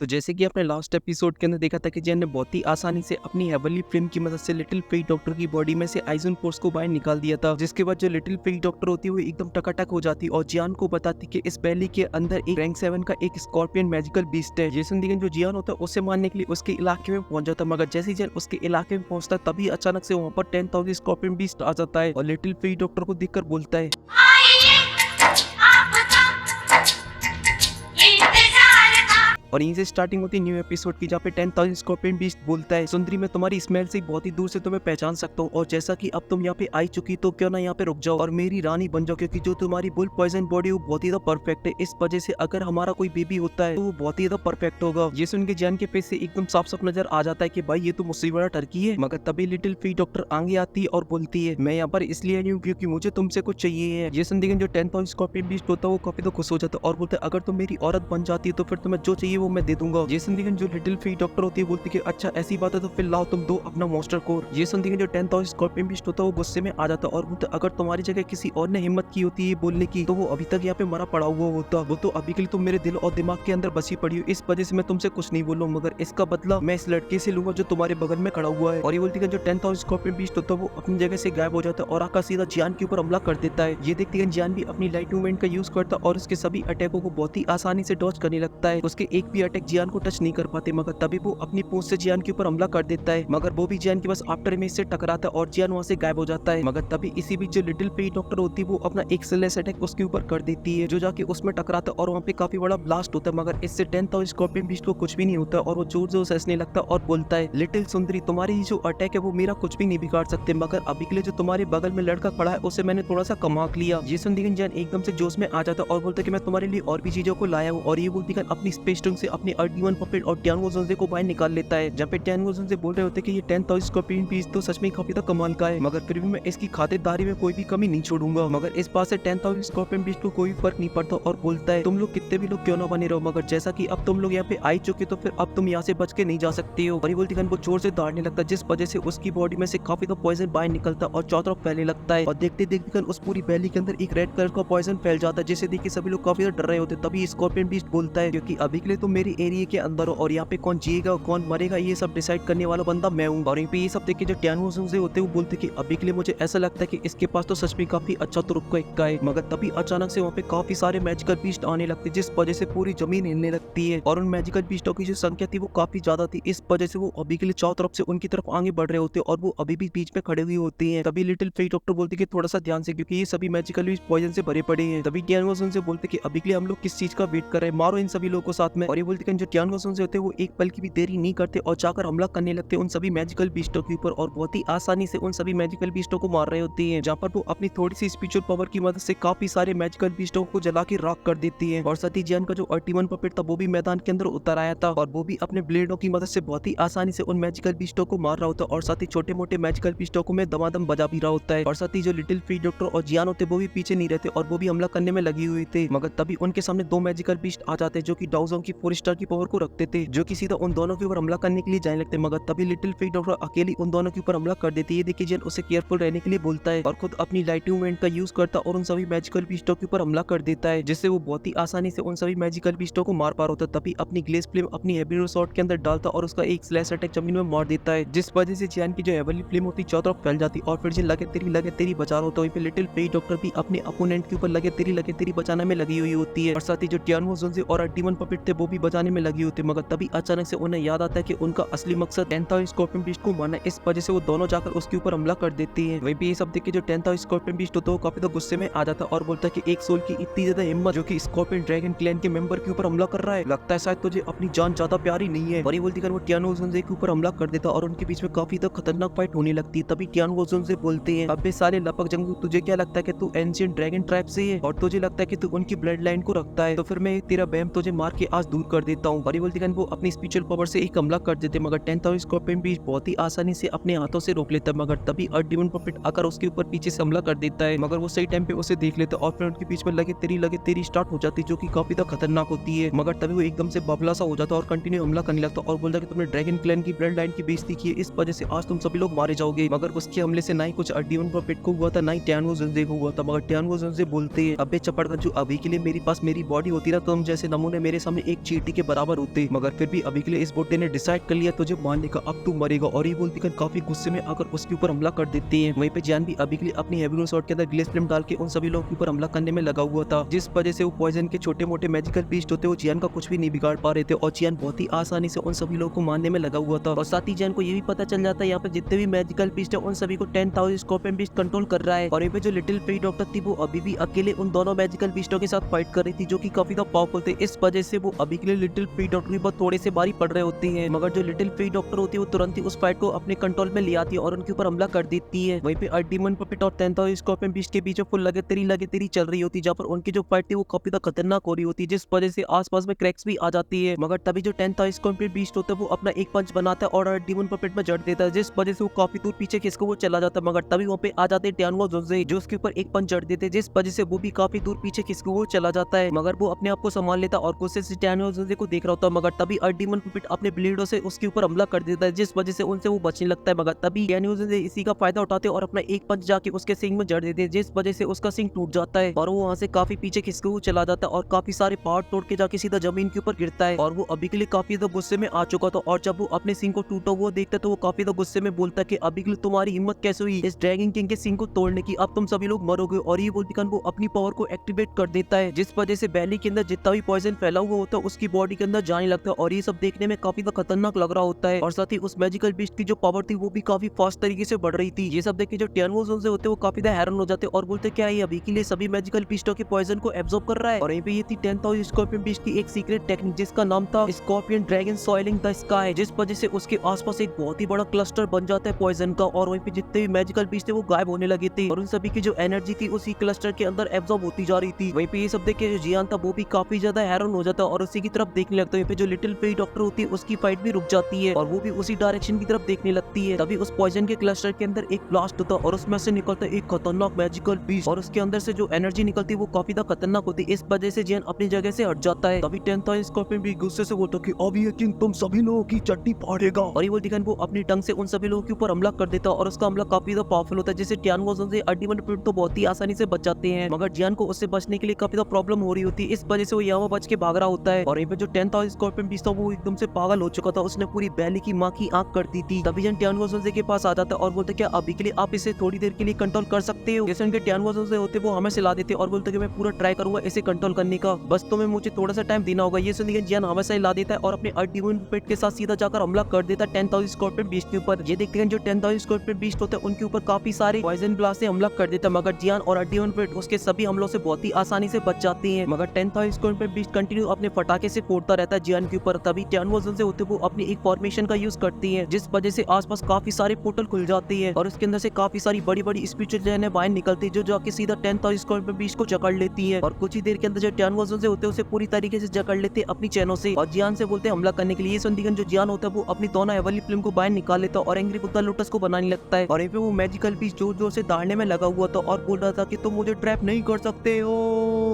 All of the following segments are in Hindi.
तो जैसे कि आपने लास्ट एपिसोड के अंदर देखा था कि जैन ने बहुत ही आसानी से अपनी हेवनली फ्लेम की मदद से लिटिल फेई डॉक्टर की बॉडी में से आइजन फोर्स को बाहर निकाल दिया था, जिसके बाद जो लिटिल फेई डॉक्टर होती है वो एकदम टकाटक हो जाती और जियान को बताती कि इस वैली के अंदर एक रैंक 7 का एक स्कॉर्पियन मैजिकल बीस्ट है। जेसन दिगन जो जियान होता है उसे मारने के लिए उसके इलाके में पहुंच जाता है, मगर जैसे ही जैन उसके इलाके में पहुंचता है तभी अचानक से वहाँ पर 10,000 स्कॉर्पियन बीस्ट आ जाता है और लिटिल फेई डॉक्टर को देखकर बोलता है और यहीं से स्टार्टिंग होती है न्यू एपिसोड की, जहाँ पे 10,000 स्कॉर्पियन बीस्ट बोलता है सुंदरी मैं तुम्हारी स्मेल से बहुत ही दूर से तुम्हें पहचान सकता हूँ और जैसा कि अब तुम यहाँ पे आई चुकी तो क्यों ना यहाँ पे रुक जाओ और मेरी रानी बन जाओ, क्योंकि जो तुम्हारी बुल पॉइजन बॉडी वो बहुत ही परफेक्ट है। इस वजह से अगर हमारा कोई बेबी होता है तो वो बहुत ही परफेक्ट होगा। ये सुन के जान के फेस से एकदम साफ साफ नजर आ जाता है कि भाई ये तो मुझसे बड़ा टर्की है। मगर तभी लिटिल फी डॉक्टर आगे आती है और बोलती है मैं यहाँ पर इसलिए आई हूँ क्योंकि मुझे तुमसे कुछ चाहिए है। ये सुन जो 10,000 स्कॉर्पियन बीस्ट होता है वो काफी तो खुश हो जाता है और बोलता है अगर तुम मेरी औरत बन जाती है तो फिर तुम्हें जो चाहिए वो मैं दे दूंगा। जेसन दिगन जो लिटिल फी डॉक्टर होती है बोलती है अच्छा ऐसी बात है तो फिर लाओ तुम दो अपना मॉन्स्टर कोर। जेसन दिगन जो 10,000 स्कॉर्पियन बीस्ट होता है वो गुस्से में आ जाता है और बोलता है अगर तुम्हारी जगह किसी और ने हिम्मत की होती है बोलने की तो वो अभी तक यहाँ पे मरा पड़ा हुआ होता। वो तो अभी के लिए तुम मेरे दिल और दिमाग के अंदर बसी पड़ी हो, इस वजह से मैं तुमसे कुछ नहीं बोलूँ, मगर इसका बदला मैं इस लड़के से लूंगा जो तुम्हारे बगल में खड़ा हुआ है। और ये बोलती है जो 10,000 स्कॉर्पियन बीस्ट होता है वो अपनी जगह से गायब हो जाता है और आका सीधा जियान के ऊपर हमला कर देता है। ये देखते हैं जियान भी अपनी लाइट मूवमेंट का यूज करता है और उसके सभी अटैकों को बहुत ही आसानी से डॉज करने लगता है। उसके एक भी अटैक जियान को टच नहीं कर पाते, मगर तभी वो अपनी पूंछ से जियान के ऊपर हमला कर देता है, मगर वो भी जियान के बस आफ्टर इमेज से टकराता है और जियान वहां से गायब हो जाता है। मगर तभी इसी बीच जो लिटिल फेई डॉक्टर होती है वो अपना एक सिलेस अटैक उसके ऊपर कर देती है जो जाके उसमें टकराता है और वहाँ पे काफी बड़ा ब्लास्ट होता है, मगर इससे 10,000 स्कॉर्पियन बीस्ट को कुछ भी नहीं होता और वो जोर जोर से हंसने लगता है और बोलता है लिटिल सुंदरी तुम्हारी जो अटैक है वो मेरा कुछ भी नहीं बिगाड़ सकते, मगर अभी के लिए जो तुम्हारे बगल में लड़का खड़ा है उसे मैंने थोड़ा सा कमा लिया। जेसन दिगन जैन एकदम से जोश में आ जाता है और बोलता है कि मैं तुम्हारे लिए और भी चीजों को लाया हूँ। और ये बोलती है अपनी स्पेस टंग से अपनी अर्डी पपेट और टियानगो जोंजे को बाहर निकाल लेता है, जहाँ पे टियानगो जोंजे बोल रहे होते कि ये 10,000 स्कॉर्पियन बीस्ट तो सच में काफी तो कमाल का है, मगर फिर भी मैं इसकी खातिरदारी में कोई भी कमी नहीं छोड़ूंगा। मगर इस बात से 10,000 स्कॉर्पियन बीस्ट को कोई फर्क नहीं पड़ता और बोलता है तुम लोग कितने भी लोग क्यों ना बने रहो, मगर जैसा कि अब तुम लोग यहाँ पे आई चुके तो फिर अब तुम यहाँ से बच के नहीं जा सकते हो। और ये बोलती वो जोर से दौड़ने लगता है जिस वजह से उसकी बॉडी में से काफी तो पॉइजन बाहर निकलता और चारों तरफ फैलने लगता है और देखते देखते उस पूरी वैली के अंदर एक रेड कलर का पॉइजन फैल जाता है, जिसे देख के सभी लोग काफी डर रहे होते। तभी स्कॉर्पियन बीस्ट बोलता है क्योंकि अभी के लिए तुम मेरी एरिया के अंदर हो और यहाँ पे कौन जिएगा कौन मरेगा ये सब डिसाइड करने वाला बंदा मैं हूँ। और यहाँ पे ये सब देख के जो टियानगो जोंजे होते हैं वो बोलते कि अभी के लिए मुझे ऐसा लगता है कि इसके पास तो सच में काफी अच्छा तुरुप का इक्का है। मगर तभी अचानक से वहाँ पे काफी सारे मैजिकल बीस्ट आने लगते जिस वजह से पूरी जमीन हिलने लगती है और उन मैजिकल बीस्टों की जो संख्या थी वो काफी ज्यादा थी, इस वजह से वो अभी के लिए चारों तरफ से उनकी तरफ आगे बढ़ रहे होते और वो अभी भी बीच में खड़े हुए होते हैं। तभी लिटिल फेई डॉक्टर बोलते कि थोड़ा सा ध्यान से क्योंकि ये सभी मैजिकल बीस्ट पॉइजन से भरे पड़े हैं। तभी टियानगो जोंजे बोलते कि अभी के लिए हम लोग किस चीज का वेट कर रहे हैं, मारो इन सभी लोगों को साथ में। और ये बोलते जो टियानगो जोंजे होते हैं वो एक पल की भी देरी नहीं करते और जाकर हमला करने लगते उन सभी मैजिकल बीस्टों के ऊपर और बहुत ही आसानी से उन सभी मैजिकल बीस्टों को मार रहे होते हैं, जहाँ पर वो अपनी थोड़ी सी स्पिरिचुअल पावर की मदद से काफी सारे मैजिकल बीस्टों को जला के राख कर देती है। और साथ ही जियान का जो अर्टीवन पपेट था वो भी मैदान के अंदर उतर आया था और वो भी अपने ब्लेडों की मदद से बहुत ही आसानी से उन मैजिकल बीस्टों को मार रहा होता है और साथ ही छोटे मोटे मैजिकल बीस्टों को मैं दमादम बजा भी रहा होता है। और साथ ही जो लिटिल फी डॉक्टर और जियान होते वो भी पीछे नहीं रहते और वो भी हमला करने में लगी हुई थे, मगर तभी उनके सामने दो मैजिकल बीस्ट आ जाते जो कि डाउजोंग की 4 स्टार की पावर को रखते थे, जो कि सीधा उन दोनों के ऊपर हमला करने के लिए जाने लगते। मगर तभी लिटिल फी डॉक्टर अकेली उन दोनों के ऊपर हमला कर देती है। देखिए जियान उसे केयरफुल रहने के लिए बोलता है और खुद अपनी लाइटिंग मूवमेंट का यूज करता और उन सभी मैजिकल बीस्टों के ऊपर हमला कर देता है, जिससे वो बहुत ही आसानी से उन सभी मैजिकल बीस्टों को मार पा रहा होता। तभी अपनी ग्लेस फ्लेम अपनी हेवी शॉट के अंदर डालता और उसका एक स्लैश अटैक जमीन में मार देता है, जिस वजह से जियान की जो हेवनली फ्लेम होती चारों तरफ फैल जाती और फिर लगे तेरी बचा रहा होता है। लिटिल फेई डॉक्टर भी अपने अपोनेंट के ऊपर लगे तेरी बचाने में लगी हुई होती है और साथ ही जो टियानगो जोंजे और अर्टीवन पपेट थे वो भी बचाने में लगी होती है। मगर तभी अचानक से उन्हें याद आता है कि उनका असली मकसद 10,000 स्कॉर्पियन बीस्ट को मारना है, इस वजह से वो दोनों जाकर उसके ऊपर हमला कर देती है। वहीं पे ये सब देख के जो 10,000 स्कॉर्पियन बीस्ट होता है वो काफी तो गुस्से में आ जाता है और बोलता है कि एक सोल की इतनी ज्यादा हिम्मत जो कि स्कॉर्पियन ड्रैगन क्लैन के मेंबर के ऊपर हमला कर रहा है, लगता है शायद तुझे अपनी जान ज्यादा प्यारी नहीं है। और ये बोलती कर वो टियानगो जोंजे के ऊपर हमला कर देता और उनके बीच में काफी तो खतरनाक फाइट होने लगती है। तभी टियानगो जोंजे बोलते हैं अबे साले लपक जंगू, तुझे क्या लगता है कि तू एंशिएंट ड्रैगन ट्राइब से है और तुझे लगता है कि तू उनकी ब्लड लाइन को रखता है, तो फिर मैं तेरा बैम तुझे मार के आज दूर कर देता हूँ। और ये बोलती वो अपनी स्पिरिचुअल पावर से एक हमला कर देते, मगर 10,000 स्कॉर्पियन बीस्ट बहुत ही आसानी से अपने हाथों से रोक लेता है। मगर तभी अर्डीवन पपेट आकर उसके ऊपर पीछे से हमला कर देता है, मगर वो सही टाइम पे उसे देख लेता और फिर उनके बीच में लगे तेरी स्टार्ट हो जाती जो कि काफी तो खतरनाक होती है। मगर तभी वो एकदम से बबला सा हो जाता और कंटिन्यू हमला करने लगता और बोलता कि तुमने ड्रैगन क्लैन की ब्लड लाइन की बेइज्जती की है, इस वजह से आज तुम सभी लोग मारे जाओगे। मगर उसके हमले से ना ही कुछ अर्डीवन पपेट को हुआ था ना ही टियानगो जोंजे को हुआ था। मगर टियानगो जोंजे बोलते हैं अबे चपड़गंजू, अभी के लिए मेरे पास मेरी बॉडी होती ना तुम जैसे नमूने मेरे सामने एक चींटी के बराबर होते, मगर फिर भी अभी के लिए इस बुड्ढे ने डिसाइड कर लिया तुझे मारने का, अब तू मरेगा। और ये बोलती कर काफी गुस्से में आकर उसके ऊपर हमला कर देते हैं। वहीं पे जियान भी अभी के लिए अपनी हेवी शॉट के अंदर ग्लेस फ्लेम डाल के उन सभी लोगों के ऊपर हमला करने में लगा हुआ था, जिस वजह से वो पॉइजन के छोटे मोटे मैजिकल बीस्ट होते वो जियान का कुछ भी नहीं बिगाड़ पा रहे थे और जियान बहुत ही आसानी से उन सभी लोगों को मारने में लगा हुआ था। और साथ ही जियान को ये भी पता चल जाता है यहाँ पे जितने भी मैजिकल बीस्ट है उन सभी को 10,000 स्कॉर्पियन बीस्ट कंट्रोल कर रहा है। और यहाँ पे जो लिटिल फेरी डॉक्टर थी वो अभी भी अकेले उन दोनों मैजिकल बीस्टों के साथ फाइट कर रही थी, जो कि काफी ज्यादा पावरफुल थे। इस वजह से वो अभी के लिए लिटिल फेरी डॉक्टर भी बहुत थोड़े से भारी पड़ रहे होते हैं, मगर जो लिटिल फेरी डॉक्टर होती है वो तुरंत ही उस फाइट को अपने कंट्रोल में ले आती है और उनके ऊपर हमला कर देती है। वहीं पे अल्टीमन पपेट और 10,000 स्कॉर्पियन बीस्ट के बीच फुल लगातारी चल रही होती, जहाँ पर उनकी जो फाइट थी वो काफी ज्यादा खतरनाक हो रही होती है, जिस वजह से आसपास में क्रैक्स भी आ जाती है। मगर तभी जो 10,000 स्कॉर्पियन बीस्ट होता है वो अपना एक पंच बनाता है और डीमन पपेट में जड़ देता है, जिस वजह से वो काफी दूर पीछे खिसको वो चला जाता है। मगर तभी वहाँ पे आ जाते हैं टियानुओ जोंजे, जो उसके ऊपर एक पंच जड़ देते हैं, जिस वजह से वो भी काफी दूर पीछे खिसको वो चला जाता है। मगर वो अपने आप को संभाल लेता और गुस्से से टियानुओ जोंजे को देख रहा होता है। मगर तभी डीमन पपेट अपने ब्लेडों से उसके ऊपर हमला कर देता है, जिस वजह से उनसे वो बचने लगता है। मगर तभी टियानुओ जोंजे इसी का फायदा उठाते और अपना एक पंच जाके उसके सिंग में जड़ देते हैं, जिस वजह से उसका सिंग टूट जाता है और वो वहाँ से काफी पीछे खिसको वो चला जाता है और काफी सारे पहाड़ तोड़ के जाके सीधा जमीन के ऊपर गिरता है। और वो अभी के लिए काफी ज्यादा गुस्से में आ चुका था और जब वो अपने सिंग को टूटा हुआ देखता है तो वो काफी ज्यादा गुस्से में बोलता है कि अभी के लिए तुम्हारी हिम्मत कैसे हुई इस ड्रैगन किंग के सिंग को तोड़ने की, अब तुम सभी लोग मरोगे। और ये बोलती वो अपनी पावर को एक्टिवेट कर देता है, जिस वजह से बैली के अंदर जितना भी पॉइजन फैला हुआ होता है उसकी बॉडी के अंदर जाने लगता है और ये सब देखने में काफी ज्यादा खतरनाक लग रहा होता है। और साथ ही उस मैजिकल बीस्ट की जो पावर थी वो भी काफी फास्ट तरीके से बढ़ रही थी। ये सब देख के जो टियानुओ जोंजे होते हैं वो काफी ज्यादा हैरान हो जाते हैं और बोलते क्या है अभी के लिए सभी मैजिकल बीस्टों के पॉइजन को एब्जॉर्ब कर रहा है। और यहीं पे ये थी 10,000 स्कॉर्पियन बीस्ट की एक सीक्रेट टेक्निक, जिसका नाम था scorpion dragon soiling the sky, जिस वजह से उसके आसपास एक बहुत ही बड़ा क्लस्टर बन जाता है पॉइजन का और वहीं पे जितने भी मैजिकल बीस्ट थे वो गायब होने लगे थे और उन सभी की जो एनर्जी थी उसी क्लस्टर के अंदर एब्जॉर्ब होती जा रही थी। वहीं पे ये सब देख के जो जियान था वो भी काफी ज्यादा हैरान हो जाता है और उसी की तरफ देखने लगता है। वहीं पे जो लिटिल फेरी डॉक्टर होती है उसकी फाइट भी रुक जाती है और वो भी उसी डायरेक्शन की तरफ देखने लगती है। तभी उस पॉइजन के क्लस्टर के अंदर एक ब्लास्ट होता है और उसमें से निकलता है एक खतरनाक मैजिकल बीस्ट और उसके अंदर से जो एनर्जी निकलती है वो काफी ज्यादा खतरनाक होती है। इस वजह से जियान अपनी जगह से हट जाता है। तभी 10,000 स्कॉर्पियन भी गुस्से से बोलता है कि अब ये किंग तुम सभी लोगों की चट्टी फाड़ेगा और ये बोलती वो अपनी टंग से उन सभी लोगों के ऊपर हमला कर देता है और उसका हमला काफी ज्यादा पावरफुल होता है, जिससे टियानुओ जोंजे अल्टीमन पपेट तो बहुत ही आसानी से बच जाते हैं। मगर जियान को उससे बचने के लिए काफी ज्यादा प्रॉब्लम हो रही होती है, इस वजह से वो यहाँ बच के भाग रहा होता है। और यहाँ पे जो 10,000 स्कॉर्पियन बीस्ट था वो एकदम से पागल हो चुका था, उसने पूरी बैली की माँ की आंख कर दी थी। तभी जन टियानुओ जोंजे के पास आ जाता है और बोलते क्या अभी के लिए आप इसे थोड़ी देर के लिए कंट्रोल कर सकते हो। जैसे उनके टियानुओ जोंजे होते वो हमें सिला देते और बोलते कि मैं पूरा ट्राई करूंगा इसे कंट्रोल करने का, बस तुम्हें मुझे थोड़ा सा टाइम देना होगा। ये सुनिए जियान हमेशा हिला देता है और अपने अल्टीमन पपेट के साथ सीधा जाकर हमला कर देता है 10,000 स्कॉर्पियन बीस्ट के ऊपर। ये देखते हैं जो 10,000 स्कॉर्पियन बीस्ट होते हैं उनके ऊपर काफी सारे पॉइजन ब्लास्ट से हमला कर देता है, मगर जियान और अल्टीमन पपेट उसके सभी हमलों से बहुत ही आसानी से बच जाते हैं। मगर 10,000 स्कॉर्पियन बीस्ट कंटिन्यू अपने फटाके से फोड़ता रहता है जियान के ऊपर। तभी टियानुओ जोंजे होते वो अपनी एक फॉर्मेशन का यूज करती है, जिस वजह से आसपास काफी सारे पोर्टल खुल जाते हैं और उसके अंदर से काफी सारी बड़ी बड़ी स्पिरिचुअल बाहर निकलती है जो जाके सीधा 10,000 स्कॉर्पियन बीस्ट को जकड़ लेती है और कुछ ही देर के अंदर जो टियानुओ जोंजे होते हैं उसे पूरी तरीके से जकड़ लेते हैं अपनी चैनों से और जियान से बोलते हैं हमला करने के लिए। संदिगन जो जियान होता है वो अपनी दोनों हेवनली फ्लेम को बाहर निकाल लेता है और एंग्री बुद्धा लोटस को बनाने लगता है। और यहाँ पे वो मैजिकल बीस्ट जोर जोर से दौड़ने में लगा हुआ था और बोल रहा था कि तुम मुझे ट्रैप नहीं कर सकते हो।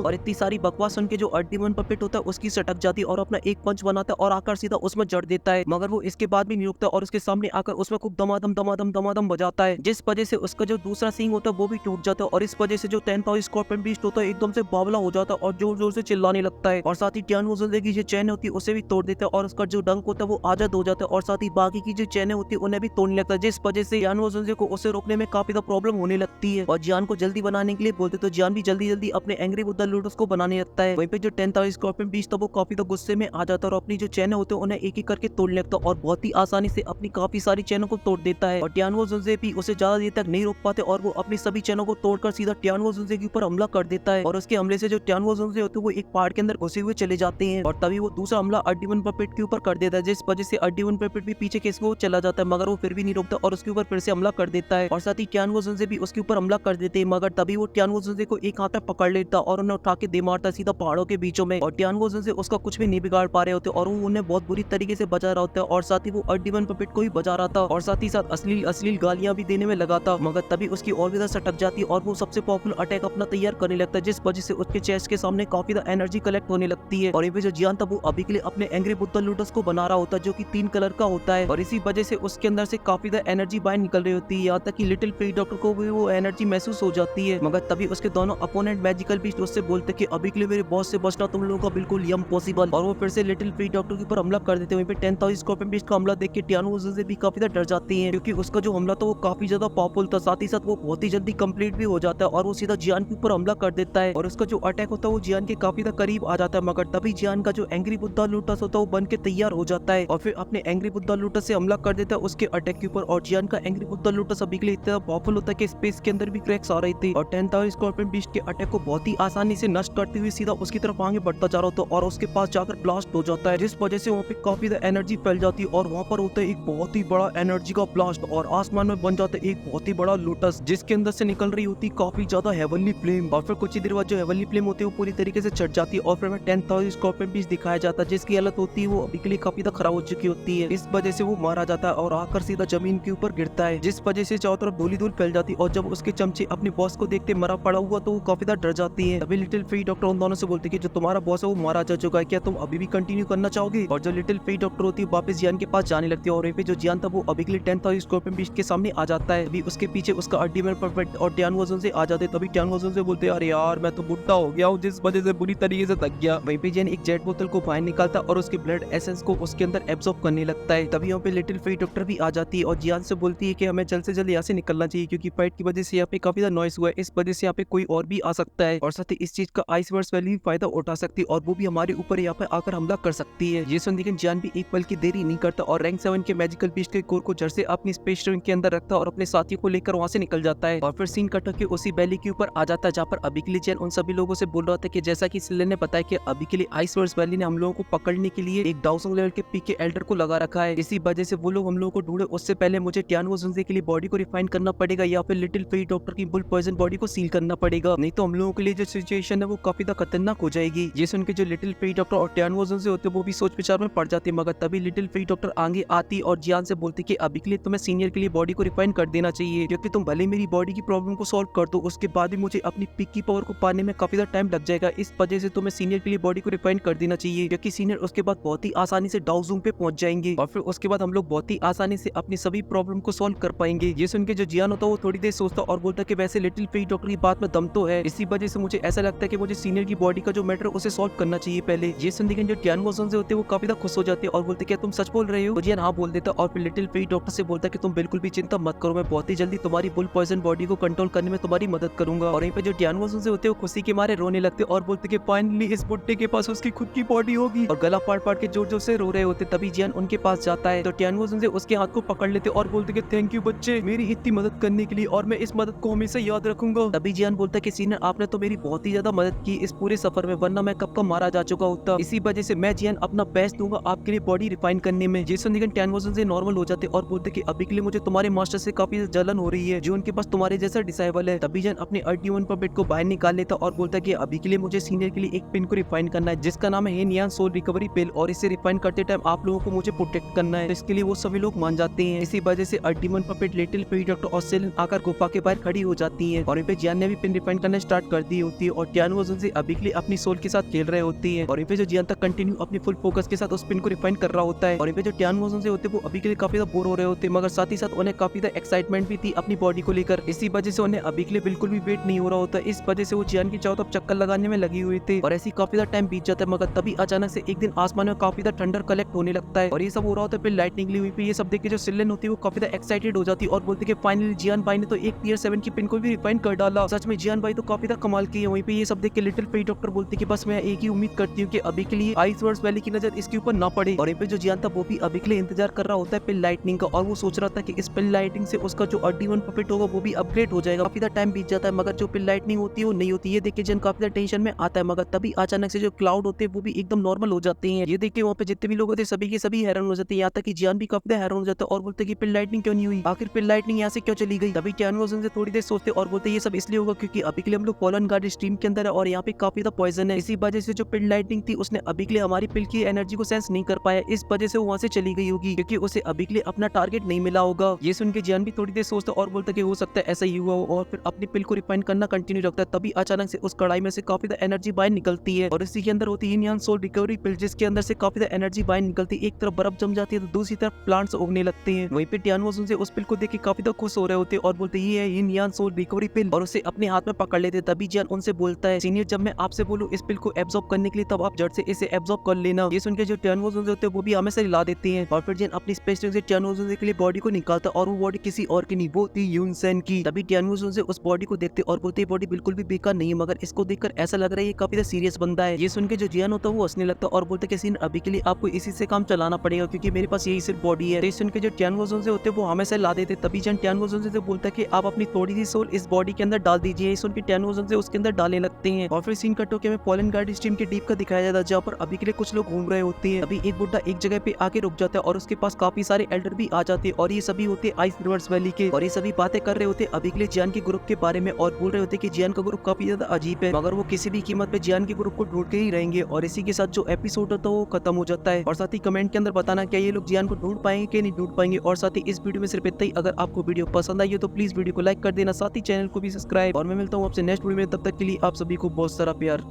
और इतनी सारी बकवास सुन के जो अल्टीमन पपेट होता है उसकी सटक जाती है और अपना एक पंच बनाता है और आकर सीधा उसमें जड़ देता है। मगर वो इसके बाद भी नहीं रुकता और उसके सामने आकर उसमें खूब दमादम दमादम दमादम बजाता है, जिस वजह से उसका जो दूसरा सिंग होता है वो भी टूट जाता है और इस वजह से जो 10,000 स्कॉर्पियन बीस्ट होता है एकदम से बावला हो जाता है और जोर जोर से चिल्लाने लगता है। और साथ ही टियानुओ जोंजे की जो चैन होती है उसे भी तोड़ देता है और उसका जो डंक होता है वो आजाद हो जाता है और साथ ही बाकी की जो चैनें होती है उन्हें भी तोड़ने लगता है, जिस वजह से टियानुओ जोंजे को उसे रोकने में काफी ज्यादा प्रॉब्लम होने लगती है। और जियान को जल्दी बनाने के लिए बोलते तो जियान भी जल्दी जल्दी अपने एंग्री बुद्धा लोटस को बनाने लगता है। वहीं पे जो 10,000 स्कॉर्पियन बीस्ट था वो काफी ज्यादा गुस्से में आ जाता है और अपनी जो चैनें होते हैं उन्हें एक एक करके तोड़ने लगता है और बहुत ही आसानी से अपनी काफी सारी चैनों को तोड़ देता है। और टियानुओ जोंजे भी उसे ज्यादा देर तक नहीं रोक पाते और वो अपनी सभी चैनों को तोड़कर सीधा टियानुओ जोंजे के ऊपर हमला कर देता है और उसके हमले से जो टियानुओ जोंजे होते हैं वो एक पहाड़ के अंदर घुसे हुए चले जाते हैं। और तभी वो दूसरा हमला अल्टीमन पपेट के ऊपर कर देता है, जिस वजह से अल्टीमन पपेट भी पीछे खिसक वो चला जाता है, मगर वो फिर भी नहीं रोकता और उसके ऊपर फिर से हमला कर देता है। और साथ ही टियानुओ जोंजे भी उसके ऊपर हमला कर देते हैं, मगर तभी वो टियानुओ जोंजे को एक हाथ में पकड़ लेता और उन्हें उठा के दे मारता सीधा पहाड़ों के बीचों में। और टियानुओ जोंजे उसका कुछ भी नहीं बिगाड़ पा रहे होते और वो उन्हें बहुत बुरी तरीके से बचा रहा होता है और साथ ही वो अल्टीमन पपेट को भी बचा रहा था और साथ ही साथ अश्लील गालियां भी देने में लगा था। मगर तभी उसकी और भी ज्यादा सटक जाती है और वो सबसे पावरफुल अटैक अपना तैयार करने लगता है, जिस वजह से उसके चेस्ट के सामने काफी ज्यादा एनर्जी कलेक्ट होने लगती है। और ये जो जियान था वो अभी के लिए अपने एंग्री बुद्धा लोटस को बना रहा होता है जो कि 3 कलर का होता है और इसी वजह से उसके अंदर से काफी ज्यादा एनर्जी बाहर निकल रही होती है, यहाँ तक कि लिटिल फेरी डॉक्टर को भी वो एनर्जी महसूस हो जाती है। मगर तभी उसके दोनों अपोनेंट मैजिकल बीस्ट उससे बोलते कि अभी के लिए मेरे बॉस से बचना तुम लोगों का बिल्कुल इम्पॉसिबल इम्पॉसिबल। और वो फिर से लिटिल फ्री डॉक्टर के ऊपर हमला कर देते हैं। वहीं पे 10,000 स्कॉर्पियन बीस्ट का हमला देख के टियानो वोजन से भी काफी ज्यादा डर जाती है, क्योंकि उसका जो हमला था वो काफी ज्यादा पावरफुल था, साथ ही साथ वो बहुत ही जल्दी कंप्लीट भी हो जाता है और वो सीधा जियान के ऊपर हमला कर देता है। और उसका जो अटैक होता है वो जियान के काफी ज्यादा करीब आ जाता है, मगर तभी जियान का जो एंग्री बुद्धा लूटस होता है वो बन के तैयार हो जाता है और फिर अपने एंग्री बुद्धा लूटस से हमला कर देता है उसके अटैक के ऊपर। और जियान का एंग्री बुद्धा लूटस अभी के लिए इतना पावरफुल होता है कि स्पेस के अंदर भी क्रैक्स आ रही थी और 10,000 स्कॉर्पियन बीस्ट के अटैक को बहुत ही आसानी से नष्ट करते हुए सीधा उसकी तरफ आगे बढ़ता जा रहा होता है और उसके पास जाकर ब्लास्ट हो जाता है, जिस वजह से वहाँ पे काफी ज्यादा एनर्जी फैल जाती है और वहाँ पर होता है एक बहुत ही बड़ा एनर्जी का ब्लास्ट और आसमान में बन जाता है एक बहुत ही बड़ा लोटस, जिसके अंदर से निकल रही होती काफी ज्यादा हेवनली फ्लेम। और फिर कुछ ही देर बाद जो हेवनली फ्लेम होती है वो पूरी तरीके से चढ़ जाती है और फिर 10,000 स्कॉर्पियन बीस्ट दिखाया जाता है, जिसकी हालत होती है वो अभी के लिए काफी ज्यादा खराब हो चुकी होती है। इस वजह से वो मारा जाता है और आकर सीधा जमीन के ऊपर गिरता है, जिस वजह से चारों तरफ धूल फैल जाती है। और जब उसके चमचे अपने बॉस को देखते मरा पड़ा हुआ तो वो काफी ज्यादा डर जाती है। तभी लिटिल फ्री डॉक्टर उन दोनों से बोलती है कि जो तुम्हारा बॉस है वो मारा जा चुका है, क्या तुम अभी भी कंटिन्यू करना चाहोगे? और जो लिटिल फ्री डॉक्टर होती है वापस जियान के पास जाने लगती है और वहीं पे जो जियान था वो अभी के लिए 10,000 स्कॉर्पियन बीस्ट के सामने आ जाता है। अभी उसके पीछे उसका अल्टीमेट परफेक्ट और टियानो वोजन से आ जाते। तभी टियानो वोजन से बोलते हैं अरे यार मैं तो बुढ़ा हो गया हूँ, जिस वजह से बुरी तरीके से थक गया। वहीं पे जियान एक जेट बोतल को बाहर निकालता और उसके ब्लड एसेंस को उसके अंदर एब्सॉर्ब करने लगता है। तभी यहाँ पे लिटिल फ्री डॉक्टर भी आ जाती है और जियान से बोलती है कि हमें जल्द से जल्द यहाँ से निकलना चाहिए, क्योंकि फाइट की वजह से यहाँ पे काफी ज्यादा नॉइस हुआ है, इस वजह से यहाँ पे कोई और भी आ सकता है और साथ ही इस चीज का आइसवर्स वैली भी फायदा उठा सकती है और वो भी हमारे ऊपर यहाँ पे आकर हमला कर सकती है। ये सुन लेकिन जियान भी एक पल की देरी नहीं करता और रैंक 7 के मैजिकल बीस्ट के कोर को जड़ से अपनी स्पेस स्टेशन के अंदर रखता है और अपने साथियों को लेकर वहाँ से निकल जाता है। और फिर सीन कट के उसी वैली के ऊपर आ जाता है जहाँ पर अभी के लिए जियान उन सभी लोगों से बोल रहा था कि जैसा कि सिल्ले ने बताया कि अभी के लिए आइसवर्स वैली ने हम लोगों को पकड़ने के लिए एक डाउसंग लेवल के पीक के एल्डर को लगा रखा है, इसी वजह से वो लोग हम लोगों को ढूंढे उससे पहले मुझे टियानो वोजन के लिए बॉडी को रिफाइन करना पड़ेगा या फिर लिटिल फ्री डॉक्टर की बुल पॉइजन बॉडी को सील करना पड़ेगा, नहीं तो हम लोगों के लिए जो सिचुएशन है वो काफी ज्यादा खतरनाक हो जाएगी। ये सुन के जो लिटिल फ्री डॉक्टर और टियानो वोजन से होते वो भी सोच विचार में पड़ जाते, मगर तभी लिटिल फ्री डॉक्टर आगे आती और जियान से बोलती कि अभी के लिए तुम्हें सीनियर के लिए बॉडी को रिफाइन कर देना चाहिए, क्योंकि तुम भले मेरी बॉडी की प्रॉब्लम को सॉल्व कर दो उसके बाद भी मुझे अपनी पिक की पावर को पाने में काफी ज्यादा टाइम लग जाएगा, इस वजह से तुम्हें सीनियर के लिए बॉडी को रिफाइन कर देना चाहिए, क्योंकि सीनियर उसके बाद बहुत ही आसानी से डाउजूम पे पहुंच जाएंगे और फिर उसके बाद हम लोग बहुत ही आसानी से अपनी सभी प्रॉब्लम को सॉल्व कर पाएंगे। ये सुन के जो जियान होता है वो थोड़ी देर सोचता और बोलता कि वैसे लिटिल फ्री डॉक्टर की बात में दम तो है, इसी वजह से मुझे ऐसा लगता है कि मुझे सीनियर की बॉडी का जो मैटर उसे सॉल्व करना चाहिए पहले। ये सुन के जो टियानो वोजन से होते हैं वो काफी ज्यादा खुश हो जाते हैं और बोलते क्या तुम सच बोल रहे हो? तो जियान हाँ बोल देता और फिर लिटिल फ्री डॉक्टर से बोलता कि तुम बिल्कुल भी चिंता मत करो, मैं बहुत ही जल्दी तुम्हारी बुल पॉइजन बॉडी को कंट्रोल करने में तुम्हारी मदद करूंगा। और यहीं पे जो टियानो वोजन से होते हैं वो खुशी के मारे रोने लगते और बोलते कि फाइनली इस बुड्ढे के पास उसकी खुद की बॉडी होगी और गला फाड़ फाड़ के जोर जोर से रो रहे होते। तभी जियान उनके पास जाता है तो टियानो वोजन से उसके हाथ को पकड़ लेते और बोलते कि थैंक यू बच्चे मेरी इतनी मदद करने के लिए और मैं इस मदद को हमेशा याद रखूंगा। तभी जियान बोलता है कि सीनियर आपने तो मेरी बहुत ही ज्यादा मदद की इस पूरे सफर में, वरना मैं कब का मारा जा चुका होता, इसी वजह से मैं जियान अपना बेस्ट दूंगा आपके लिए बॉडी रिफाइन करने में। जेसन निगन टियानो वोजन से नॉर्मल हो जाते और बोलते कि अभी के लिए मुझे तुम्हारे मास्टर से काफी जलन हो रही है जो उनके पास तुम्हारे जैसा डिसाइबल है। तभी जियान अपने अल्टीवन पपेट को बाहर निकाल लेता और बोलता कि अभी के लिए मुझे सीनियर के लिए एक पिन को रिफाइन करना है जिसका नाम है नियान सोल रिकवरी पिल और इसे रिफाइन करते टाइम आप लोगों को मुझे प्रोटेक्ट करना है, इसके लिए वो सभी लोग मान जाते हैं। इसी वजह से अल्टीवन पपेट लिटिल फ्री डॉक्टर और सेलेन आकर गुफा के बाहर खड़ी हो जाती है और इन पे जियान ने भी पिन रिफाइन करना स्टार्ट कर दी होती है और टियानो वोजन से अभी के लिए अपनी सोल के साथ खेल रहे होती है और इन पे जो जियान तक कंटिन्यू अपनी फुल फोकस के साथ उस पिन को रिफाइन कर रहा होता है और इन पे जो टियानो वोजन से होते वो अभी के लिए काफी ज्यादा बोर हो रहे होते, मगर साथ ही साथ उन्हें काफी ज्यादा एक्साइटमेंट भी थी अपनी बॉडी को लेकर, इसी वजह से उन्हें अभी के लिए बिल्कुल भी वेट नहीं हो रहा होता। इस वजह से वो जियान की चारों तरफ चक्कर लगाने में लगी हुई थी और ऐसी काफी ज्यादा टाइम बीत जाता है, मगर तभी अचानक से एक दिन आसमान में काफी ज्यादा ठंडर कलेक्ट होने लगता है और ये सब हो रहा होता है। फिर लाइट निकली हुई पे ये सब देख के जो सिल्लेन होती है वो काफी ज्यादा एक्साइटेड हो जाती है और बोलती है कि फाइनली जियान भाई ने तो एक टीयर 7 की पिन को भी रिफाइन कर डाला, सच में जियान भाई तो काफी ज्यादा कमाल की है। वहीं पे ये सब देख के लिटिल फ्री डॉक्टर बोलती है कि बस मैं एक ही उम्मीद करती हूँ कि अभी के लिए आइसवर्स वैली की नजर इसके ऊपर ना पड़े और यहीं पे जो जियान था वो भी अभी के लिए इंतजार कर रहा होता है पिल लाइटनिंग का और वो सोच रहा था कि इस पिल लाइटनिंग से उसका जो अल्टीवन पपेट होगा वो भी अपग्रेड हो जाएगा। काफी टाइम बीत जाता है मगर जो पिल लाइटनिंग होती है वो नहीं होती, ये देख के जियान काफी ज्यादा टेंशन में आता है, मगर तभी अचानक से जो क्लाउड होते हैं वो भी एकदम नॉर्मल हो जाते हैं। ये देख के वहाँ पे जितने भी लोग होते सभी के सभी हैरान हो जाते हैं, यहाँ तक कि जियान भी काफी हैरान हो जाता है और बोलते कि पिल लाइटनिंग क्यों नहीं हुई, आखिर पिल लाइटनिंग यहाँ से क्यों चली गई। तभी टियानो वोजन से थोड़ी देर सोचते और बोलते ये सब इसलिए होगा क्योंकि अभी के लिए हम लोग फॉलन गार्ड स्ट्रीम के अंदर है और यहाँ पे काफी ज्यादा पॉइजन है, इसी वजह से जो पिल लाइटनिंग थी उसने अभी के लिए हमारी पिल की एनर्जी को सेंस नहीं कर पाया, इस वजह से वो वहाँ से चली गई होगी क्योंकि उसे अभी के लिए अपना टारगेट नहीं मिला होगा। ये सुन के जियान भी थोड़ी देर सोचता और बोलता कि हो सकता है ऐसा ही हुआ हो और फिर अपनी पिल को रिफाइन करना कंटिन्यू रखता है। तभी अचानक से उस कढ़ाई में से काफी ज्यादा एनर्जी बाहर निकलती है और इसी के अंदर होती है नियान सोल रिकवरी पिल जिसके अंदर से काफी ज्यादा एनर्जी बाहर निकलती है। एक तरफ बर्फ जम जाती है तो दूसरी तरफ प्लांट्स उगने लगते हैं। वहीं पे टियानो वोजन से उस पिल को देख के काफी ज्यादा खुश हो रहे होते और बोलते ये है नियान सोल रिकवरी पिल और उसे अपने हाथ में पकड़ लेते। तभी जियान उनसे बोलता है सीनियर जब मैं आपसे बोलूं इस पिल को एब्सॉर्ब करने के लिए तब आप जड़ से इसे एब्जॉर्ब कर लेना। ये सुन के जो टियानोजोन होते हैं वो भी हमेशा हिला देते हैं और फिर जिन अपनी स्पेस से टियानोजोन के लिए बॉडी को निकालता और वो बॉडी किसी और की नहीं, वो थी यूनसेन की। तभी टियानोजोन उस बॉडी को देखते और बोलते बॉडी बिल्कुल भी बेकार नहीं है, मगर इसको देखकर ऐसा लग रहा है ये काफी सीरियस बंदा है। ये सुन के जो जियान होता है वो हंसने लगता और बोलते कि सीन अभी के लिए आपको इसी से काम चलाना पड़ेगा क्योंकि मेरे पास यही सिर्फ बॉडी है। तो सुन के जो टियानोजोन होते हैं वो हमेशा ला देते। तभी जन टियानोजोन से बोलता है कि आप अपनी थोड़ी सी सोल इस बॉडी के अंदर डाल दीजिए। सुन के टियानोजोन उसके अंदर डालने लगते हैं और फिर सीन कट होकर हमें पोलन गार्ड स्ट्रीम के डीप का दिखाया जाता है जहाँ पर अभी के लिए कुछ लोग घूम रहे होते हैं। अभी एक बुड्ढा एक जगह पे आके रुक जाता है और उसके पास काफी सारे एल्डर भी आ जाते हैं और ये सभी होते हैं आइस रिवर्स वैली के और ये सभी बातें कर रहे होते हैं अभी के लिए जियान के ग्रुप के बारे में और बोल रहे होते कि जियान का ग्रुप काफी ज्यादा अजीब है, मगर वो किसी भी कीमत पे जियान के ग्रुप को ढूंढ के ही रहेंगे। और इसी के साथ जो एपिसोड होता है वो खत्म हो जाता है। और साथ ही कमेंट के अंदर बताना क्या ये लोग जियान को ढूंढ पाएंगे कि नहीं ढूंढ पाएंगे। और साथ ही इस वीडियो में सिर्फ इतना ही। अगर आपको वीडियो पसंद आई हो तो प्लीज वीडियो को लाइक कर देना, साथ ही चैनल को भी सब्सक्राइब। और मैं मिलता हूँ आपसे नेक्स्ट वीडियो में, तब तक के लिए आप सभी को बहुत सारा प्यार।